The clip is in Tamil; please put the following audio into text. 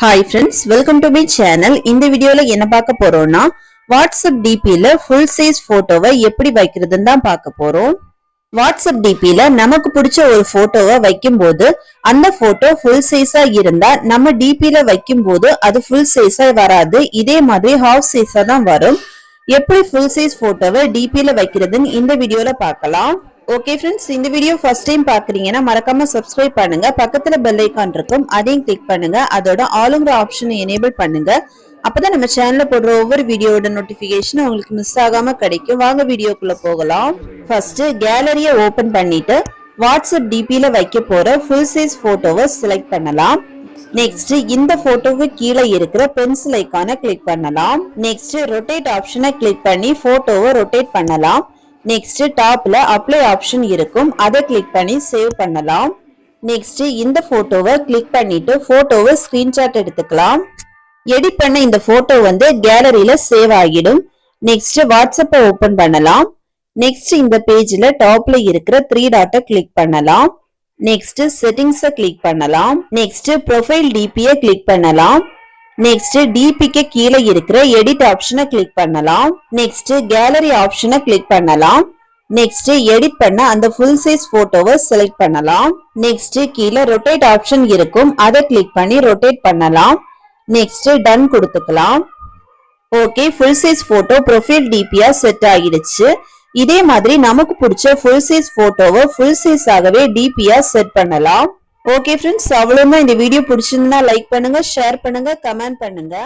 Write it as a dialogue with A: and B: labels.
A: Hi friends, welcome to my channel. இந்த வீடியோல என்ன பார்க்க போறோம்னா WhatsApp DPல full size போட்டோவை எப்படி வைக்கிறதுன்னு தான் பார்க்க போறோம். WhatsApp DPல நமக்கு பிடிச்ச ஒரு போட்டோவை வைக்கும்போது அந்த போட்டோ full size-ஆ இருந்தா நம்ம DPல வைக்கும்போது அது full size-ஆ வராது. இதே மாதிரி half size-ஆ தான் வரும். எப்படி full size போட்டோவை DPல வைக்கிறதுன்னு இந்த வீடியோல பார்க்கலாம். ஓகே फ्रेंड्स, இந்த வீடியோ ஃபர்ஸ்ட் டைம் பாக்குறீங்கன்னா மறக்காம சப்ஸ்கிரைப் பண்ணுங்க. பக்கத்துல பெல் ஐகான் இருக்கும், அதையும் கிளிக் பண்ணுங்க. அதோட ஆளுங்கிற ஆப்ஷனை எனேபிள் பண்ணுங்க. அப்பதான் நம்ம சேனல்ல போடுற ஒவ்வொரு வீடியோட நோட்டிபிகேஷன் உங்களுக்கு மிஸ் ஆகாம கிடைக்கும். வாங்க வீடியோக்குள்ள போகலாம். ஃபர்ஸ்ட் கேலரியை ஓபன் பண்ணிட்டு வாட்ஸ்அப் டிபில வைக்க போற ஃபுல் சைஸ் போட்டோவை செலக்ட் பண்ணலாம். நெக்ஸ்ட் இந்த போட்டோவுக்கு கீழே இருக்கிற பென்சில் ஐகானை கிளிக் பண்ணலாம். நெக்ஸ்ட் ரொட்டேட் ஆப்ஷனை கிளிக் பண்ணி போட்டோவை ரொட்டேட் பண்ணலாம். நெக்ஸ்ட் டாப்ல அப்ளை ஆப்ஷன் இருக்கும், அதை கிளிக் பண்ணி சேவ் பண்ணலாம். நெக்ஸ்ட் இந்த போட்டோவை கிளிக் பண்ணிட்டு போட்டோவை ஸ்கிரீன்ஷாட் எடுத்துக்கலாம். எடிட் பண்ண இந்த போட்டோ கேலரியில சேவ் ஆகிடும். நெக்ஸ்ட் வாட்ஸ்அப்பை ஓபன் பண்ணலாம். நெக்ஸ்ட் இந்த பேஜ்ல டாப்ல இருக்கிற 3 டாட்டை கிளிக் பண்ணலாம். நெக்ஸ்ட் செட்டிங்ஸை கிளிக் பண்ணலாம். நெக்ஸ்ட் ப்ரொஃபைல் டிபியை கிளிக் பண்ணலாம். நெக்ஸ்ட் டிபிக்கு கீழே இருக்கிற எடிட் ஆப்ஷனை கிளிக் பண்ணலாம். நெக்ஸ்ட் கேலரி ஆப்ஷனை கிளிக் பண்ணலாம். நெக்ஸ்ட் எடிட் பண்ண அந்த ஃபுல் சைஸ் போட்டோவை செலக்ட் பண்ணலாம். நெக்ஸ்ட் கீழே ரொட்டேட் ஆப்ஷன் இருக்கும், அதை கிளிக் பண்ணி ரொட்டேட் பண்ணலாம். நெக்ஸ்ட் டன் கொடுத்துக்கலாம். Okay, full size photo profile டிபியா set ஆகிடுச்சு. இதே மாதிரி நமக்கு பிடிச்ச ஃபுல் சைஸ் போட்டோவை ஃபுல் சைஸ் ஆகவே டிபியா செட் பண்ணலாம். ஓகே ஃப்ரெண்ட்ஸ், அவ்வளவுதான். இந்த வீடியோ பிடிச்சிருந்தா லைக் பண்ணுங்க, ஷேர் பண்ணுங்க, கமெண்ட் பண்ணுங்க.